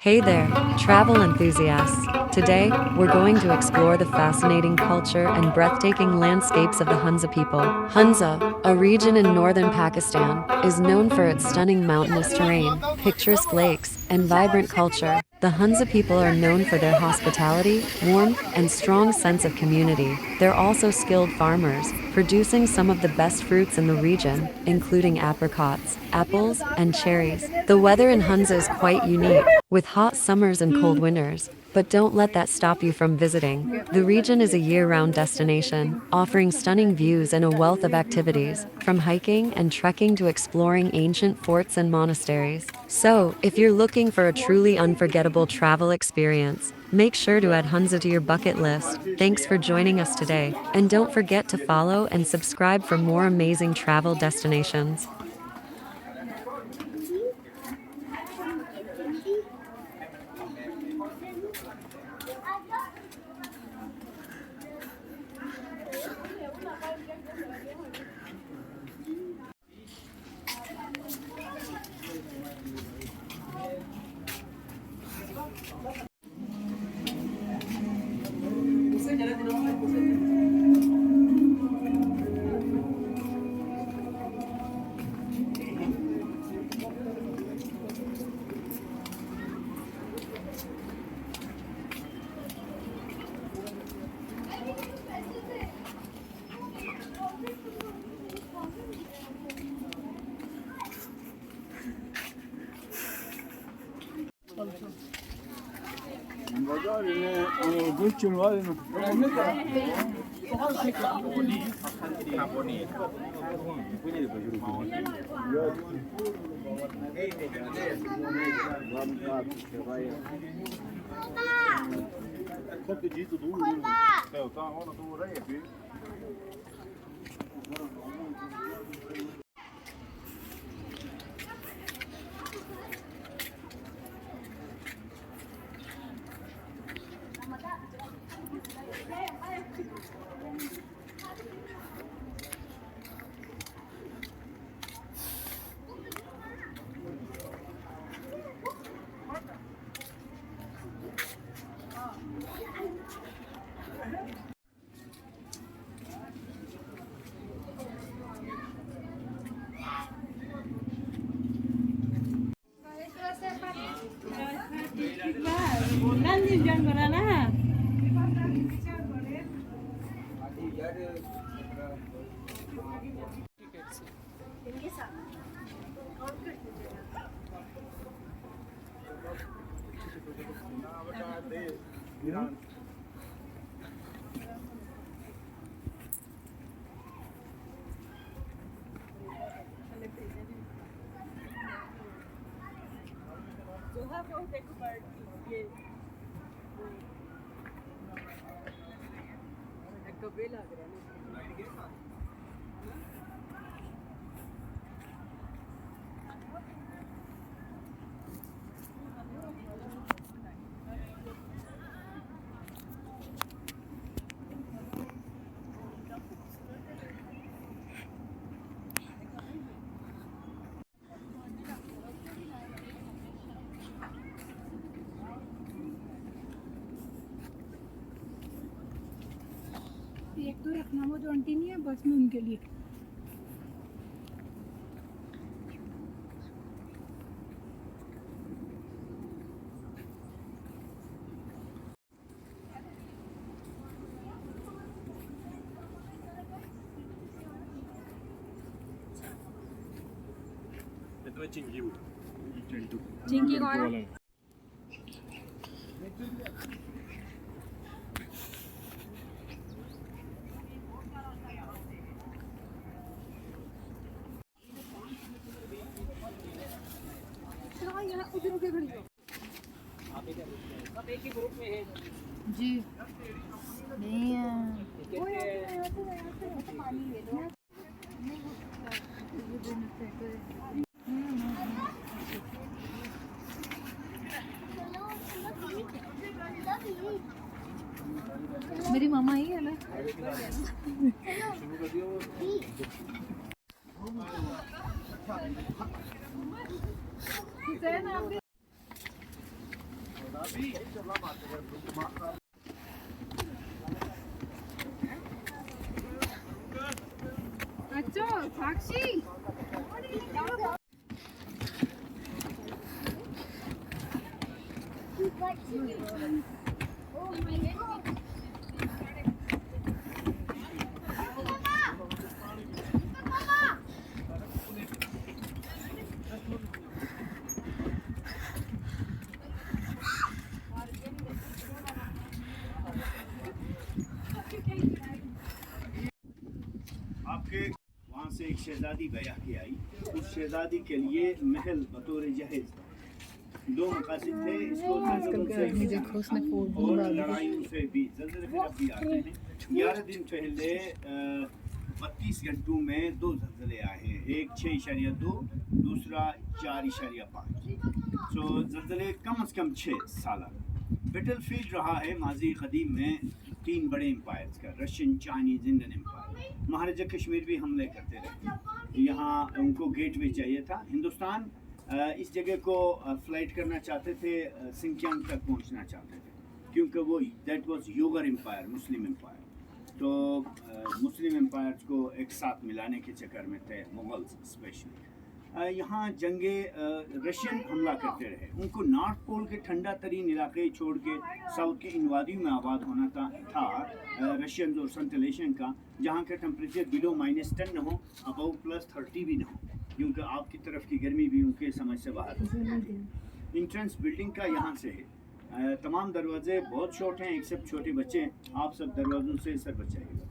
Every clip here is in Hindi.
Hey there, travel enthusiasts. Today, we're going to explore the fascinating culture and breathtaking landscapes of the Hunza people. Hunza, a region in northern Pakistan, is known for its stunning mountainous terrain, picturesque lakes, and vibrant culture. The Hunza people are known for their hospitality, warmth, and strong sense of community. They're also skilled farmers, producing some of the best fruits in the region, including apricots, apples, and cherries. The weather in Hunza is quite unique, with hot summers and cold winters. But don't let that stop you from visiting. The region is a year-round destination, offering stunning views and a wealth of activities, from hiking and trekking to exploring ancient forts and monasteries. So, if you're looking for a truly unforgettable travel experience, make sure to add Hunza to your bucket list. Thanks for joining us today, and don't forget to follow and subscribe for more amazing travel destinations. एक तो रखना वो जो आंटी नहीं है बस में उनके लिए चिंकी कौन है यहाँ उधर उधर खड़ी हो सब एक ही ग्रुप में है जी नहीं है वो यहाँ से पानी ले लो मेरी मामा आई है ना अच्छा साक्षी आपके वहाँ से एक शहजादी बया के आई, उस शहजादी के लिए महल बतौर जहेज दो मकासद थे, इसको जल्जलों से और लड़ाइयों से भी जल्जले फिर अब भी आते हैं। 11 दिन पहले 32 घंटों में 2 जल्जले आए हैं, एक 6.2 दूसरा 4.5। तो जल्जले कम से कम 6 साल। बैटलफील्ड रहा है माजी कदीम में 3 बड़े एम्पायर्स का, रशियन, चाइनीज, इंडियन एम्पायर। महाराजा कश्मीर भी हमले करते रहे, यहाँ उनको गेटवे चाहिए था। हिंदुस्तान इस जगह को फ्लाइट करना चाहते थे, सिंकियांग तक पहुंचना चाहते थे, क्योंकि वो दैट वाज योगर एम्पायर, मुस्लिम एम्पायर। तो मुस्लिम एम्पायर्स को एक साथ मिलाने के चक्कर में थे मुगल्स स्पेशली। यहाँ जंगे रशियन हमला करते रहे, उनको नॉर्थ पोल के ठंडा तरीन इलाके छोड़ के साउथ के इन वादियों में आबाद होना था रशियन और सेंट्रलेशन का, जहाँ का टेम्परेचर बिलो -10 न हो, अबव +30 भी न हो, क्योंकि आपकी तरफ की गर्मी भी उनके समझ से बाहर है। इंट्रेंस बिल्डिंग का यहाँ से है, तमाम दरवाजे बहुत शॉर्ट हैं, एक्सेप्ट छोटे बच्चे हैं। आप सब दरवाजों से सर बचाइएगा।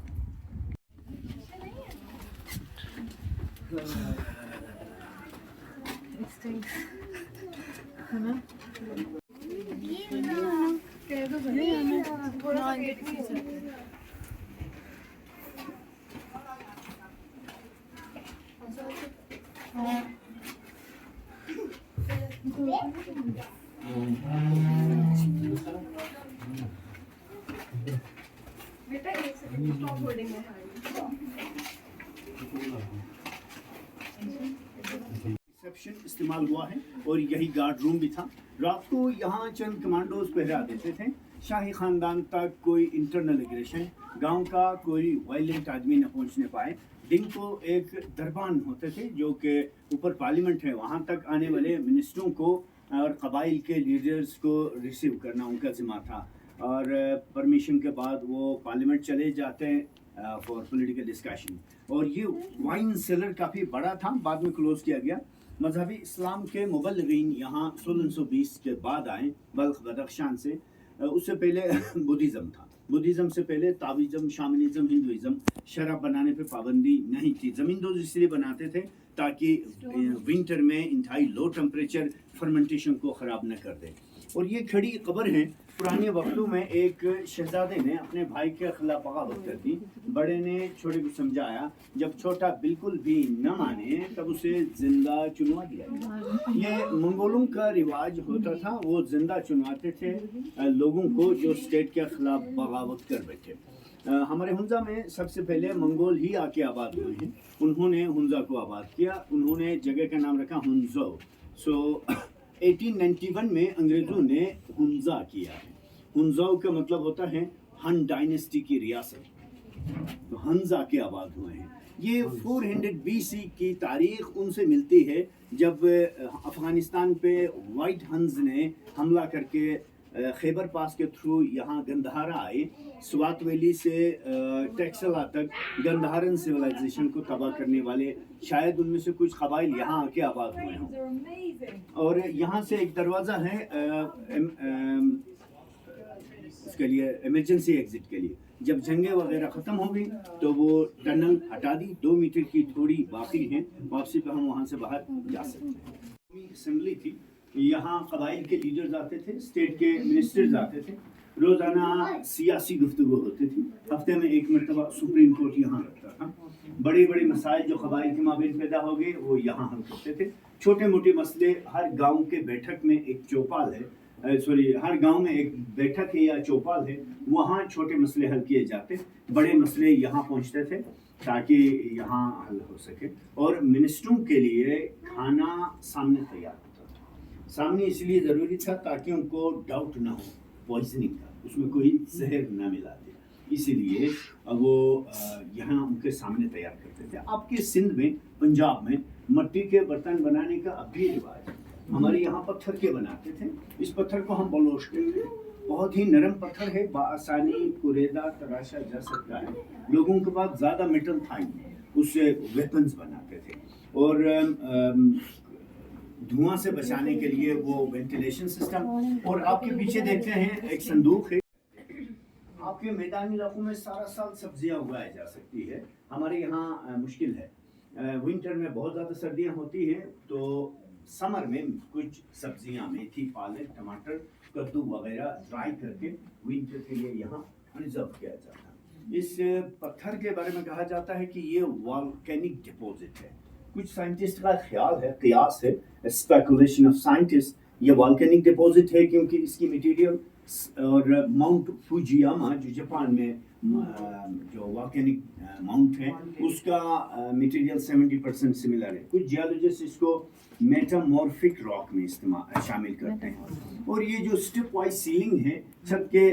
बेटा एक सेकंड स्टॉप होल्डिंग है। रिसेप्शन इस्तेमाल हुआ है और यही गार्ड रूम भी था। रात को यहाँ चंद कमांडोज पहरा देते थे। शाही खानदान तक कोई इंटरनल एग्रेशन, गांव का कोई वायलेंट आदमी न पहुँचने पाए। दिन को एक दरबान होते थे जो कि ऊपर पार्लियामेंट है, वहाँ तक आने वाले मिनिस्टरों को और कबाइल के लीडर्स को रिसीव करना उनका जिम्मा था, और परमिशन के बाद वो पार्लियामेंट चले जाते हैं फॉर पॉलिटिकल डिस्कशन। और ये वाइन सेलर काफ़ी बड़ा था, बाद में क्लोज किया गया। मजहबी इस्लाम के मुबल्लिगीन यहाँ 1620 के बाद आए, बल्ख बदख्शान से। उससे पहले बुद्धिज़्म था, बुद्धिज़्म से पहले ताविज़्म, शामनिज़्म, हिंदुइज़्म। शराब बनाने पे पाबंदी नहीं थी, ज़मींदोज़ इसलिए बनाते थे ताकि विंटर में इंतहाई लो टेम्परेचर फर्मेंटेशन को ख़राब न कर दे। और ये खड़ी कब्र है, पुराने वक्तों में एक शहजादे ने अपने भाई के खिलाफ बगावत कर दी। बड़े ने छोटे को समझाया, जब छोटा बिल्कुल भी न माने तब उसे जिंदा चुनवा दिया। ये मंगोलों का रिवाज होता था, वो जिंदा चुनवाते थे लोगों को जो स्टेट के खिलाफ बगावत कर बैठे। हमारे हुंजा में सबसे पहले मंगोल ही आके आबाद हुए हैं, उन्होंने हुंजा को आबाद किया, उन्होंने जगह का नाम रखा हुंजो। सो 1891 में अंग्रेज़ों ने हुंजा किया है। हुंजाओ का मतलब होता है हन डायनेस्टी की रियासत, तो हंजा के आबाद हुए हैं। ये 400 BC की तारीख उनसे मिलती है जब अफ़गानिस्तान पे वाइट हंस ने हमला करके खैबर पास के थ्रू यहाँ गंदहारा आए। स्वात वैली से टेक्सला तक गंदहारन सिविलाइजेशन को तबाह करने वाले शायद उनमें से कुछ कबाइल यहाँ आके आबाद हुए हों। और यहाँ से एक दरवाज़ा है इसके लिए, इमरजेंसी एग्जिट के लिए। जब जंगें वगैरह ख़त्म हो गई तो वो टनल हटा दी, 2 मीटर की थोड़ी बाकी है, वापसी पे हम वहाँ से बाहर जा सकते हैं। असेंबली थी, यहाँ कबाइल के लीडर्स आते थे, स्टेट के मिनिस्टर्स आते थे, रोज़ाना सियासी गुफ्तगू होती थी। हफ्ते में एक मरतबा सुप्रीम कोर्ट यहाँ लगता था। बड़े बड़े मसाइल जो कबाइल के माबेन पैदा हो गए वो यहाँ हल करते थे। छोटे मोटे मसले, हर गांव के बैठक में एक चौपाल है, हर गांव में एक बैठक है या चौपाल है, वहाँ छोटे मसले हल किए जाते। बड़े मसले यहाँ पहुँचते थे ताकि यहाँ हल हो सके। और मिनिस्टरों के लिए खाना सामने तैयार होता था। सामने इसलिए ज़रूरी था ताकि उनको डाउट ना हो पॉइजनिंग का, उसमें कोई जहर ना मिला दे, इसीलिए वो यहाँ उनके सामने तैयार करते थे। आपके सिंध में, पंजाब में मट्टी के बर्तन बनाने का अब भी रिवाज है। हमारे यहाँ पत्थर के बनाते थे। इस पत्थर को हम बलोश कहते हैं। बहुत ही नरम पत्थर है, बआसानी कुरेदा तराशा जा सकता है। लोगों के पास ज़्यादा मेटल था ही, उससे वेपन्स बनाते थे। और धुआं से बचाने के लिए वो वेंटिलेशन सिस्टम। और आपके पीछे देखते हैं एक संदूक है। आपके मैदानी इलाकों में सारा साल सब्जियां उगाई जा सकती है, हमारे यहाँ मुश्किल है। विंटर में बहुत ज़्यादा सर्दियां होती हैं, तो समर में कुछ सब्जियां, मेथी, पालक, टमाटर, कद्दू वगैरह ड्राई करके विंटर के लिए यहाँ प्रिजर्व किया जाता है। इस पत्थर के बारे में कहा जाता है कि ये वॉल्केनिक डिपॉजिट है। कुछ साइंटिस्ट का ख्याल है, कियास है, स्पेकुलेशन ऑफ साइंटिस्ट, ये वॉल्केनिक डिपॉजिट है क्योंकि इसकी मटेरियल और माउंट फुजियामा जो जापान में जो वॉल्केनिक माउंट है उसका मटेरियल 70% सिमिलर है। कुछ जियोलॉजिस्ट इसको मेटामॉर्फिक रॉक में इस्तेमाल शामिल करते हैं। और ये जो स्टेप वाइज सीलिंग है, छत के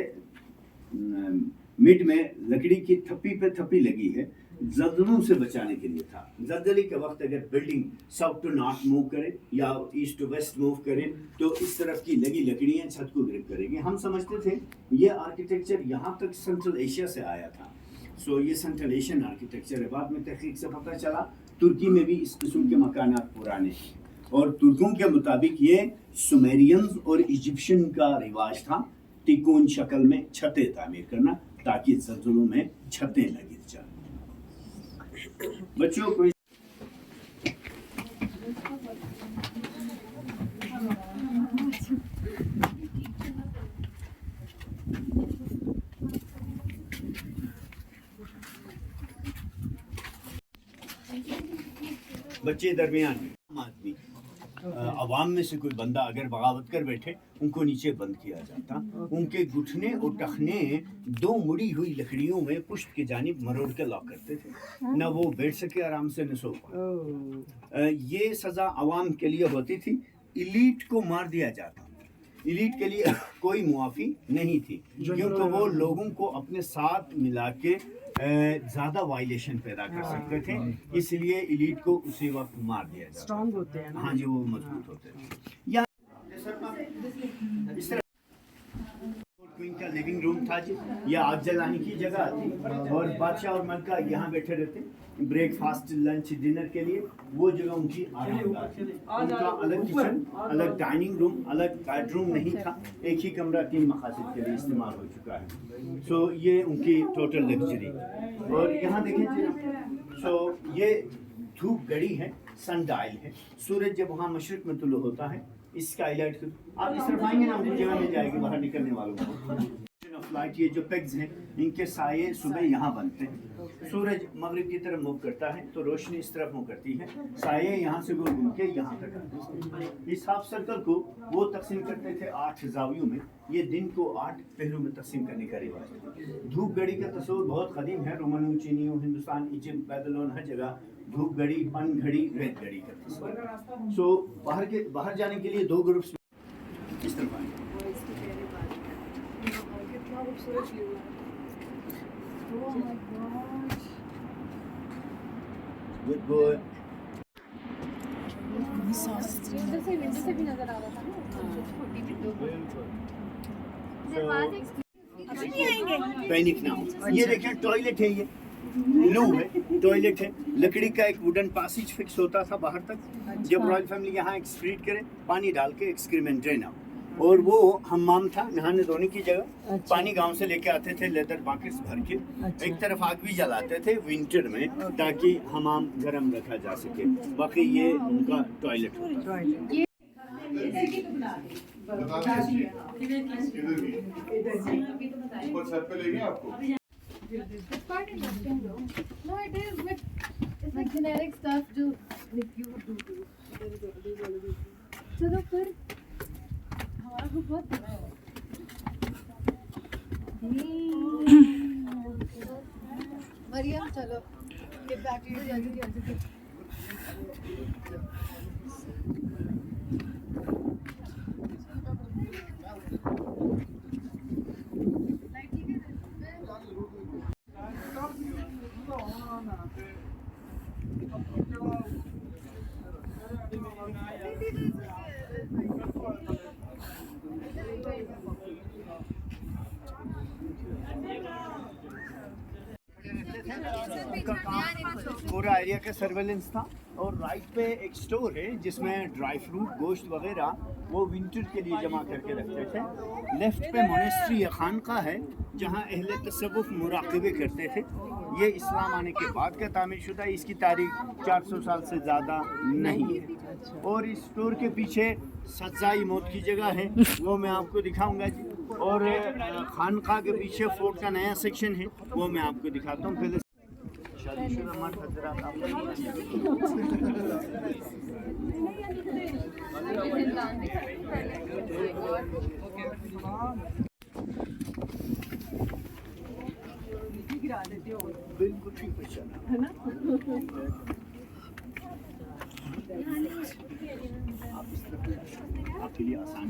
मिड में लकड़ी की थप्पी पे थप्पी लगी है, जल्जलों से बचाने के लिए था। जल्जले के वक्त अगर building south to north move करे या ईस्ट टू वेस्ट मूव करे तो इस तरफ की लगी लकड़ियां छत को ग्रिप करेगी। हम समझते थे ये आर्किटेक्चर यहाँ तक सेंट्रल एशिया से आया था, सो ये सेंट्रल एशियन आर्किटेक्चर है। बाद में तहकीक से पता चला तुर्की में भी इस किस्म के मकानात पुराने हैं, और तुर्कों के मुताबिक ये सुमेरियंस और इजिप्शियन का रिवाज था तिकोन शक्ल में छतें तामीर करना ताकि जल्जलों में छतें न गिर जाए। बच्चों को बच्चे दरमियान आदमी अवाम में से कोई बंदा अगर बगावत कर बैठे उनको नीचे बंद किया जाता, उनके घुटने और टखने दो मुड़ी हुई लकड़ियों में पुश्त की जानिब मरोड़ के लॉक करते थे, न वो बैठ सके आराम से न सो पाए। ये सज़ा अवाम के लिए होती थी। इलीट को मार दिया जाता, इलीट के लिए कोई मुआफ़ी नहीं थी क्योंकि वो लोगों को अपने साथ मिला के ज़्यादा वायलेशन पैदा कर सकते थे, इसलिए इलीट को उसी वक्त मार दिया जाता। स्ट्रॉन्ग होते हैं ना। हाँ जी, वो मजबूत होते हैं। या इस तरह क्वीन का लिविंग रूम था जी, या आग जलाने की जगह थी, और बादशाह और मलका यहाँ बैठे रहते ब्रेकफास्ट, लंच, डिनर के लिए। वो जगह उनकी आरामगाह थी। उनका अलग किचन, अलग डाइनिंग रूम, अलग बेडरूम नहीं था। एक ही कमरा 3 मकासद के लिए इस्तेमाल हो चुका है। सो ये उनकी टोटल लग्जरी। और यहाँ देखें जी, सो ये धूप घड़ी है, सन डायल है। सूरज जब वहाँ मशरिक में तुलू होता है, इस स्काईलाइट से आप इस तरफ आएंगे ना, उनकी जगह मिल जाएगी बाहर निकलने वालों को। फ्लाइट, ये जो पेग्स हैं इनके साये सुबह यहाँ बनते हैं। सूरज मगरिब की तरफ मूव करता है तो रोशनी इस तरफ मूव करती है, साये यहाँ से घूम के यहाँ तक आते हैं। इस हाफ सर्कल को वो तकसीम करते थे 8 जावियों में। ये दिन को 8 पहलू में तकसीम करने का रिवाज है। धूप घड़ी का तस्वुर बहुत कदीम है। रोमनों, चीनियों, हिंदुस्तान, इजिप्ट, बैबीलोन, हर जगह धूप घड़ी, पन घड़ी, रेत घड़ी का तस्वुर। सो बाहर जाने के लिए 2 ग्रुप्स इस तरफ आएंगे। Good boy. विंडो से भी नजर आ रहा था ना, छोटी विंडो। दरवाजे नहीं आएंगे। पैनिक ना हो। ये देखिए टॉयलेट है, ये लू है, टॉयलेट है। लकड़ी का एक वुडन पासेज फिक्स होता था बाहर तक। जब रॉयल फैमिली यहाँ एक्सक्रीट करे, पानी डाल के एक्सक्रीमेंट ड्रेन आउट। और वो हम्माम था, नहाने धोने की जगह। पानी गांव से लेके आते थे लेदर बकेट्स भर के। एक तरफ आग भी जलाते थे विंटर में ताकि हमाम गर्म रखा जा सके। बाकी ये उनका टॉयलेट होता है। ऊपर छत पे लेंगे आपको। It's quite interesting though. No, it is like generic stuff जो like you would do. चलो फिर हमारा ग्रुप बहुत बड़ा है। मरियम चलो get back to your जल्दी। पूरा एरिया का सर्वेलेंस था। और राइट पे एक स्टोर है जिसमें ड्राई फ्रूट, गोश्त वगैरह वो विंटर के लिए जमा करके रखते थे। लेफ्ट पे मोनेस्ट्री या खानका है जहाँ अहले तसव्वुफ मुराक़बे करते थे। ये इस्लाम आने के बाद का तामीर शुदा है, इसकी तारीख 400 साल से ज़्यादा नहीं है। और इस स्टोर के पीछे सजाई मौत की जगह है, वो मैं आपको दिखाऊंगा जी। और खानका के पीछे फोर्ट का नया सेक्शन है, वो मैं आपको दिखाता हूँ। पहले शादीशुदा मर्द हज़रात आप बिल्कुल ठीक पहचाना है ना। आप इस तरफ आपके लिए आसान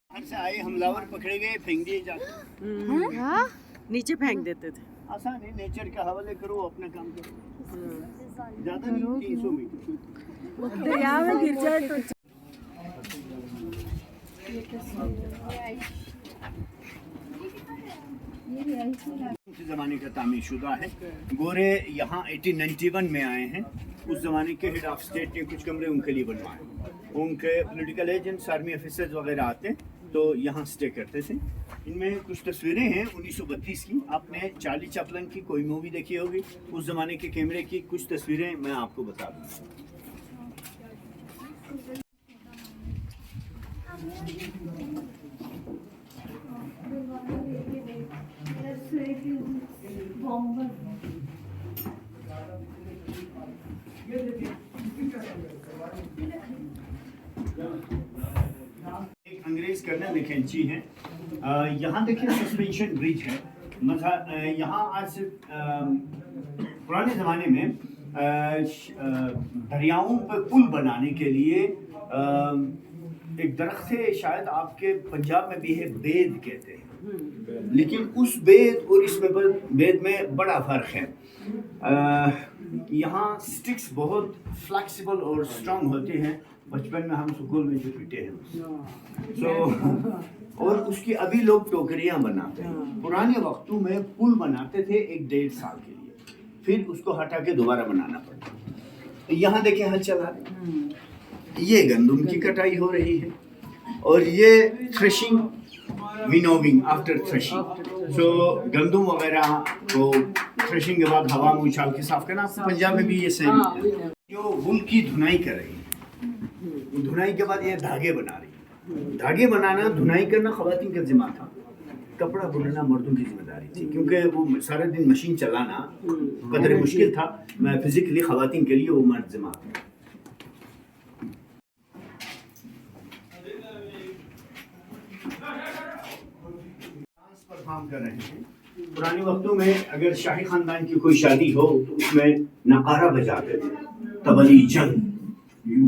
बाहर से आए हमलावर पकड़े गए, फेंक दिए जाते। नीचे फेंक देते थे। आसान है, नेचर के हवाले करो, अपना काम करो। ज़्यादा नहीं, 300 मीटर दरिया में गिर जाए तो ज़माने का तामीर शुदा है। गोरे यहाँ 1891 में आए हैं। उस ज़माने के हेड ऑफ स्टेट ने कुछ कमरे उनके लिए बनवाए। उनके पॉलिटिकल एजेंट्स, आर्मी ऑफिसर्स वगैरह आते तो यहाँ स्टे करते थे। इनमें कुछ तस्वीरें हैं 1932 की। आपने चार्ली चैपलिन की कोई मूवी देखी होगी, उस ज़माने के कैमरे की कुछ तस्वीरें मैं आपको बता दूँ। एक अंग्रेज कर्नल मैकेंची है। यहाँ देखिए सस्पेंशन ब्रिज है। यहाँ आज से पुराने ज़माने में दरियाओं पर पुल बनाने के लिए एक दरख्त है, शायद आपके पंजाब में भी है, बेद कहते हैं। लेकिन उस बेद और इस बेद में बड़ा फ़र्क है। यहाँ स्टिक्स बहुत फ्लेक्सिबल और स्ट्रॉन्ग होते हैं। बचपन में हम स्कूल में जो पीटे हैं और उसकी अभी लोग टोकरियाँ बनाते हैं। पुराने वक्तों में पुल बनाते थे 1-1.5 साल के लिए, फिर उसको हटा के दोबारा बनाना पड़ता। यहाँ देखिए हल चला रहे, ये गंदम की कटाई हो रही है और ये थ्रेशिंग, विनोविंग आफ्टर थ्रेशिंग। सो गंदम वगैरह को थ्रेशिंग के बाद हवा में उछाल के साफ करना। पंजाब में भी ये सेम जो वुल की धुनाई कर रही है, धुनाई के बाद ये धागे बना रही है। धागे बनाना, धुनाई करना ख़वातीन का जिम्मा था, कपड़ा बुनना मर्दों की जिम्मेदारी थी, क्योंकि वो सारा दिन मशीन चलाना कदर मुश्किल था। फिजिकली ख़वातीन के लिए वो मर्द जिम्मा था। परफॉर्म कर रहे हैं। पुराने वक्तों में अगर शाही खानदान की कोई शादी हो तो उसमें नगारा बजाते थे, तबली जंग।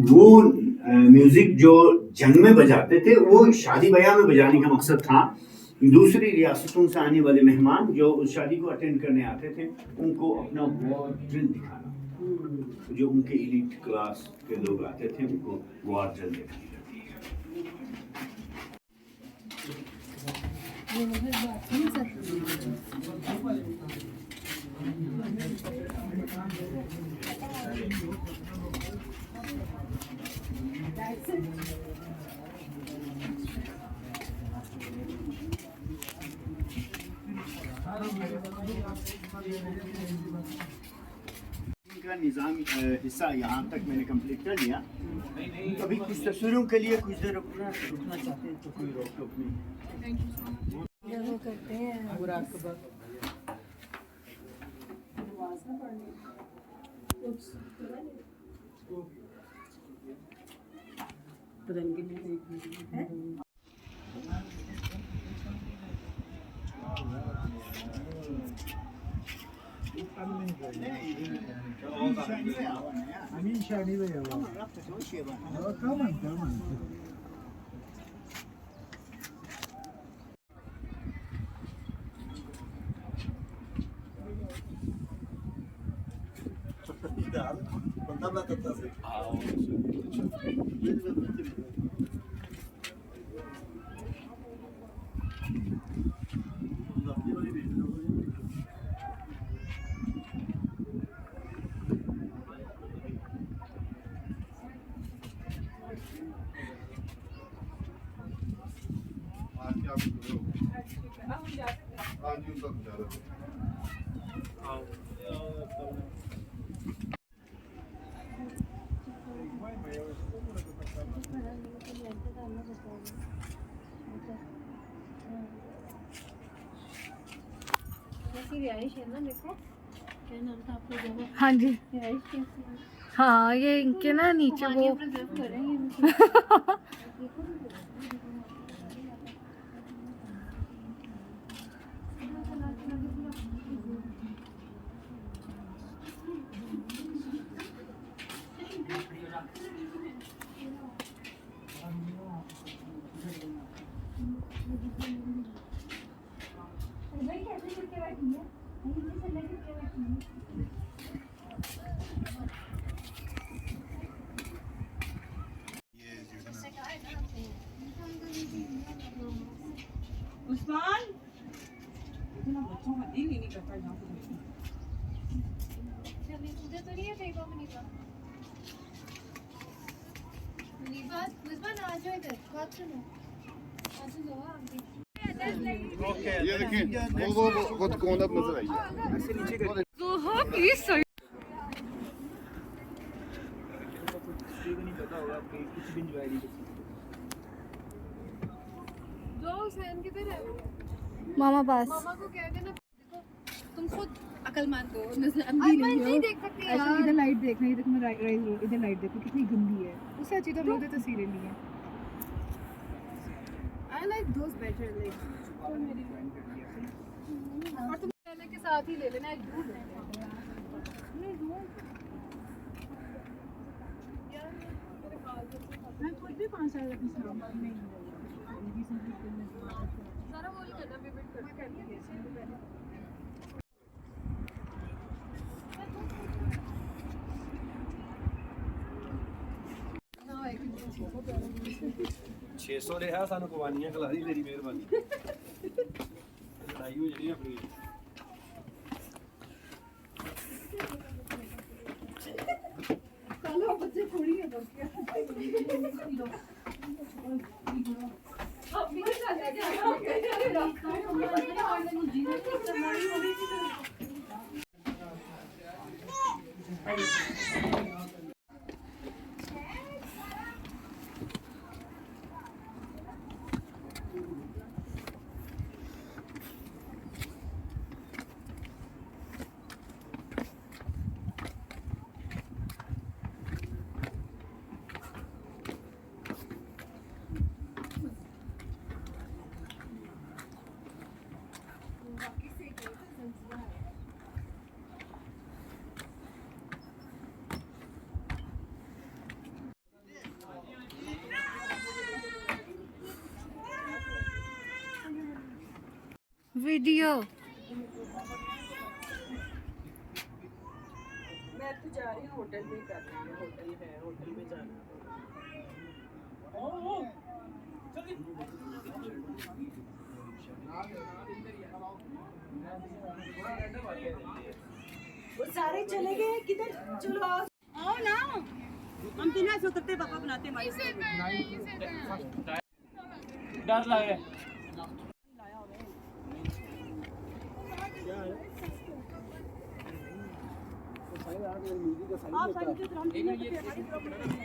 वो म्यूजिक जो जंग में बजाते थे वो शादी ब्याह में बजाने का मकसद था। दूसरी रियासतों से आने वाले मेहमान जो उस शादी को अटेंड करने आते थे उनको अपना वॉर ड्रिल दिखाना। जो उनके एलीट क्लास के लोग आते थे उनको वॉर ड्रिल दिखाना। इनका निज़ाम हिस्सा यहाँ तक मैंने कंप्लीट कर लिया। अभी कुछ तस्वीरों के लिए कुछ देर रुकना चाहते हैं तो कोई रोक टोक नहीं। Amin shani bai yawa. Kaman. ਬੰਦਾ ਬੜਾ ਤੱਤਾ ਸੀ रिहाइश है ना देखो क्या नाम था आपका जगह हाँ जी रिहाइश कैसी है हाँ ये इनके ना नीचे वो प्रिजर्व कर रहे हैं उस्मान इतना बच्चों का दिल ही नहीं करता यहाँ पे मुझे तो नहीं है देखो मुनीबा मुनीबा मुनीबा आ जाओ इधर बात सुनो आ जाओ आप भी ये देखिए वो दुकान अब नजर आई है ऐसे नीचे कर प्लीज सर नहीं पता होगा आपके कुछ भी इंजॉय नहीं कर जो हुसैन किधर है मामा पास मामा को कह देना देखो तुम खुद अकलमंद हो नजर नहीं देख सकती यार इधर लाइट देखना ये देखो मैं राइज रोड इधर लाइट देखो कितनी गंदी है उससे अच्छी तो मुझे तस्वीरें ली है I like those better like और तुम पहले के साथ ही ले लेना एक दूर ले लेना नहीं दूर यार मेरे बाल मैं खुद भी 5 साल अपनी सामान नहीं सारा वो ही करना पेमेंट करना करनी है ना एक 600 ਰਿਹਾ ਸਾਨੂੰ ਕਵਾਨੀਆਂ ਖਿਲਾਰੀ ਤੇਰੀ ਮਿਹਰਬਾਨੀ ਲੜਾਈ ਹੋ ਜਿਹੜੀ ਆਪਣੀ चलो बच्चे थोड़ी है बस क्या अभी चले वीडियो मैं तो जा रही हूँ होटल में कर रही हूँ होटल है होटल में जाना वो सारे चले गए किधर चलो आओ ना हम बिना से उतरते पापा बनाते हमारे डर लगे आप साइड से हम बिना से हमारी प्रॉब्लम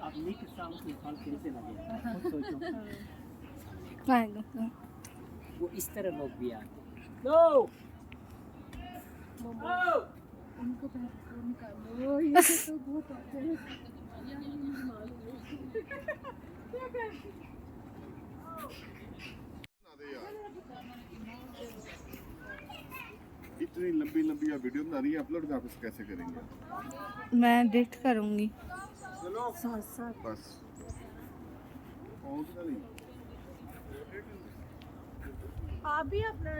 अब नेक्स्ट साल के साल कैसे लगेगा खुद सोचो वो इस तरह लोग भी आते नो उनको पहले निकालो, ये तो बहुत होते हैं। इतनी लंबी लंबी आप वीडियो बना रही है, अपलोड आप कैसे करेंगे? मैं एडिट करूंगी। बस और नहीं। आप भी अपना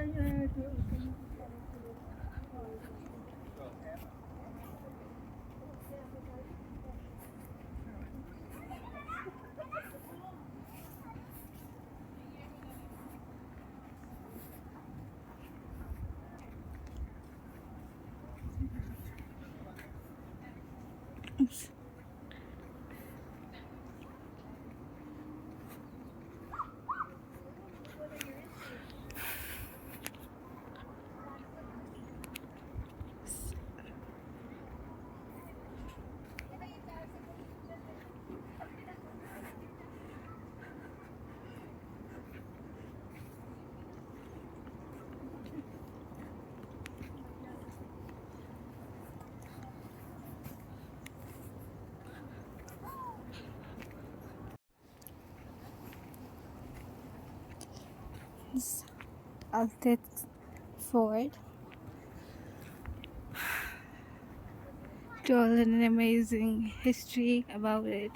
Altet Ford. Told an amazing history about it.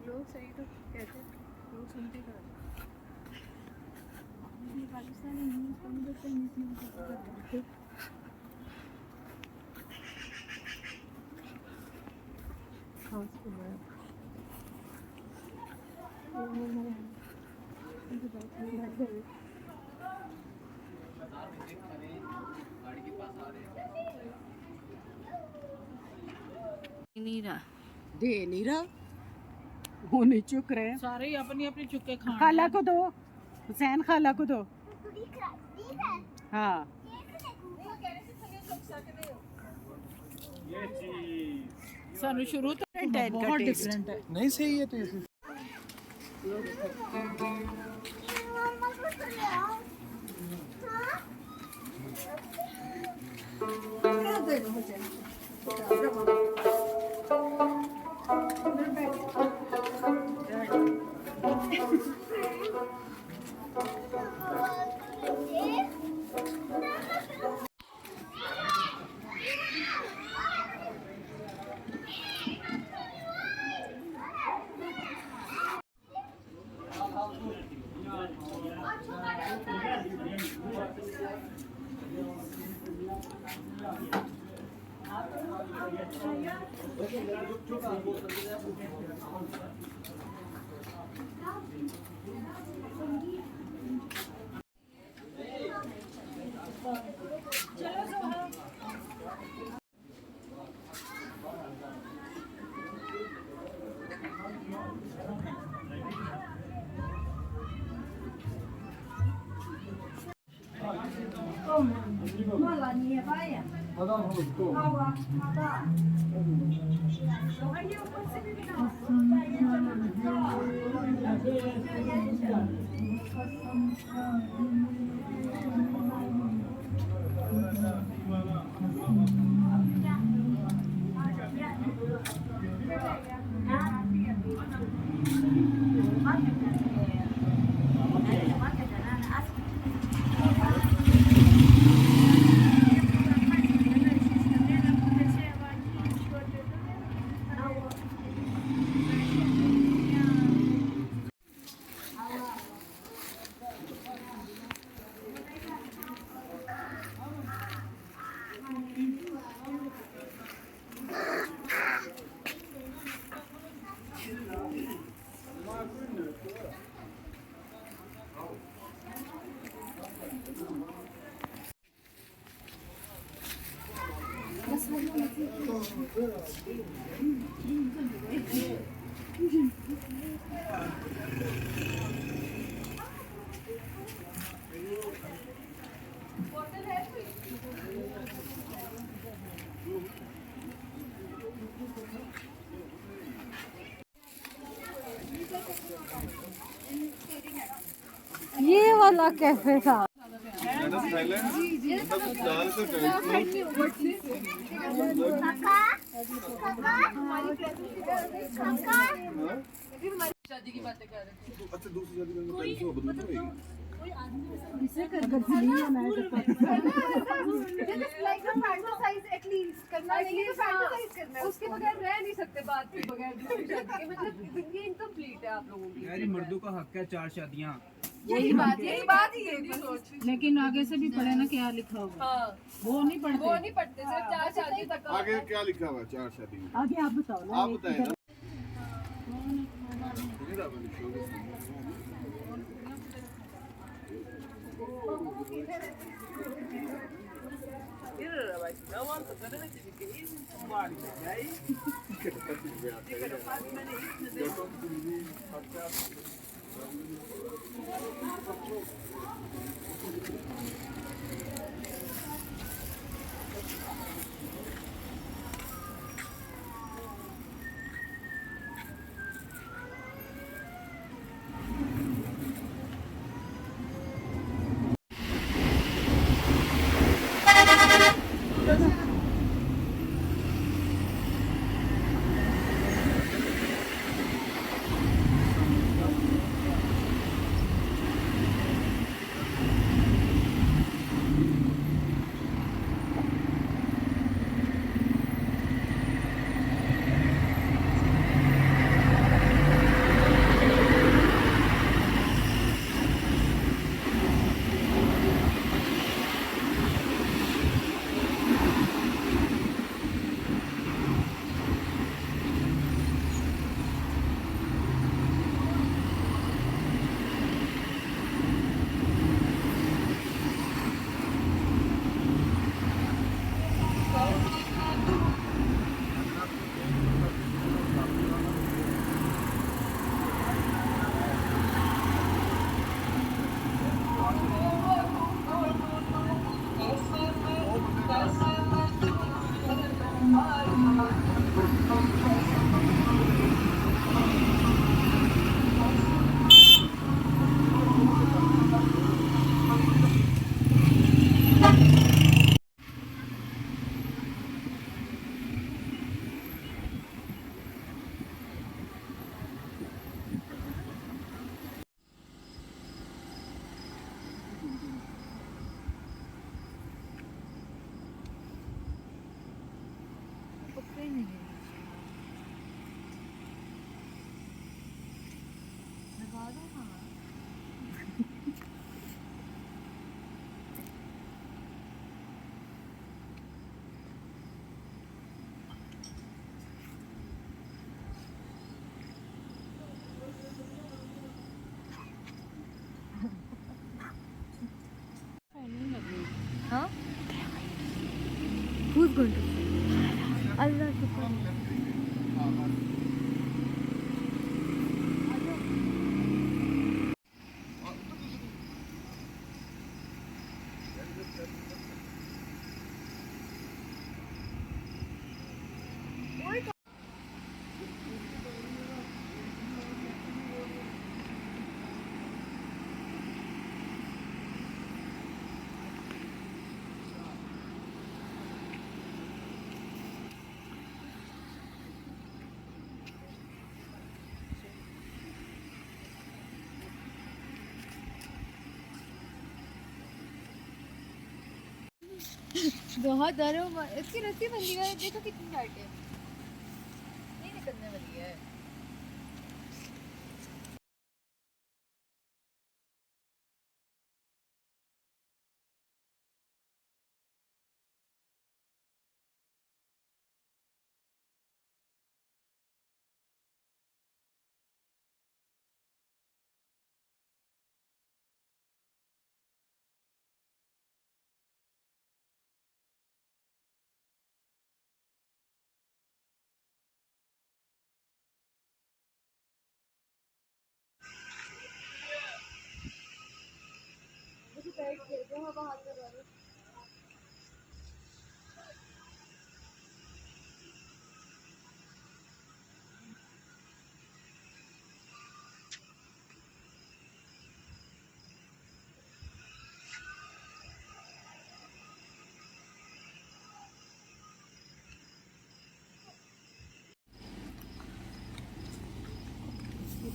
लोग सही तो कहते हैं, लोग सुनते हैं। पाकिस्तान न्यूज़ बंद करते हैं, न्यूज़ करते हैं। नीरा दे नहीं रहा होने चुक रहे सारे ही अपनी अपनी चुके खाना खाला को दो हुसैन खाला को दो हाँ सानू शुरू तो बहुत डिफरेंट है नहीं सही है तो ऐसे ये वाला कैफे था। मैडम थाईलैंड मतलब दाल का शादी की बातें कर रहे थे। अच्छा दूसरी शादी में पहले से बदल जाएगी उसके बगैर रह नहीं सकते बात के बगैर दूसरी शादी के, मतलब ये इनकम्प्लीट है आप लोगों की। यार ये मर्दों का हक है 4 शादियां। यही बात ही है सोच। लेकिन आगे से भी पढ़े ना क्या लिखा होगा। हाँ वो नहीं वो पढ़ते। नहीं पढ़ते, सिर्फ 4 शादी तक का आगे क्या लिखा हुआ है 4 शादी में? आगे आप बताओ ना। आप बताएं ना। Who's going to? Allah Subhanahu. बहुत डरो, इसकी रस्सी बंदी है, देखो कितनी टाइट है, नहीं निकलने वाली है।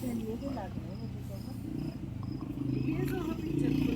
चलिए के लग रहे हैं मुझे तो ये जो पिक्चर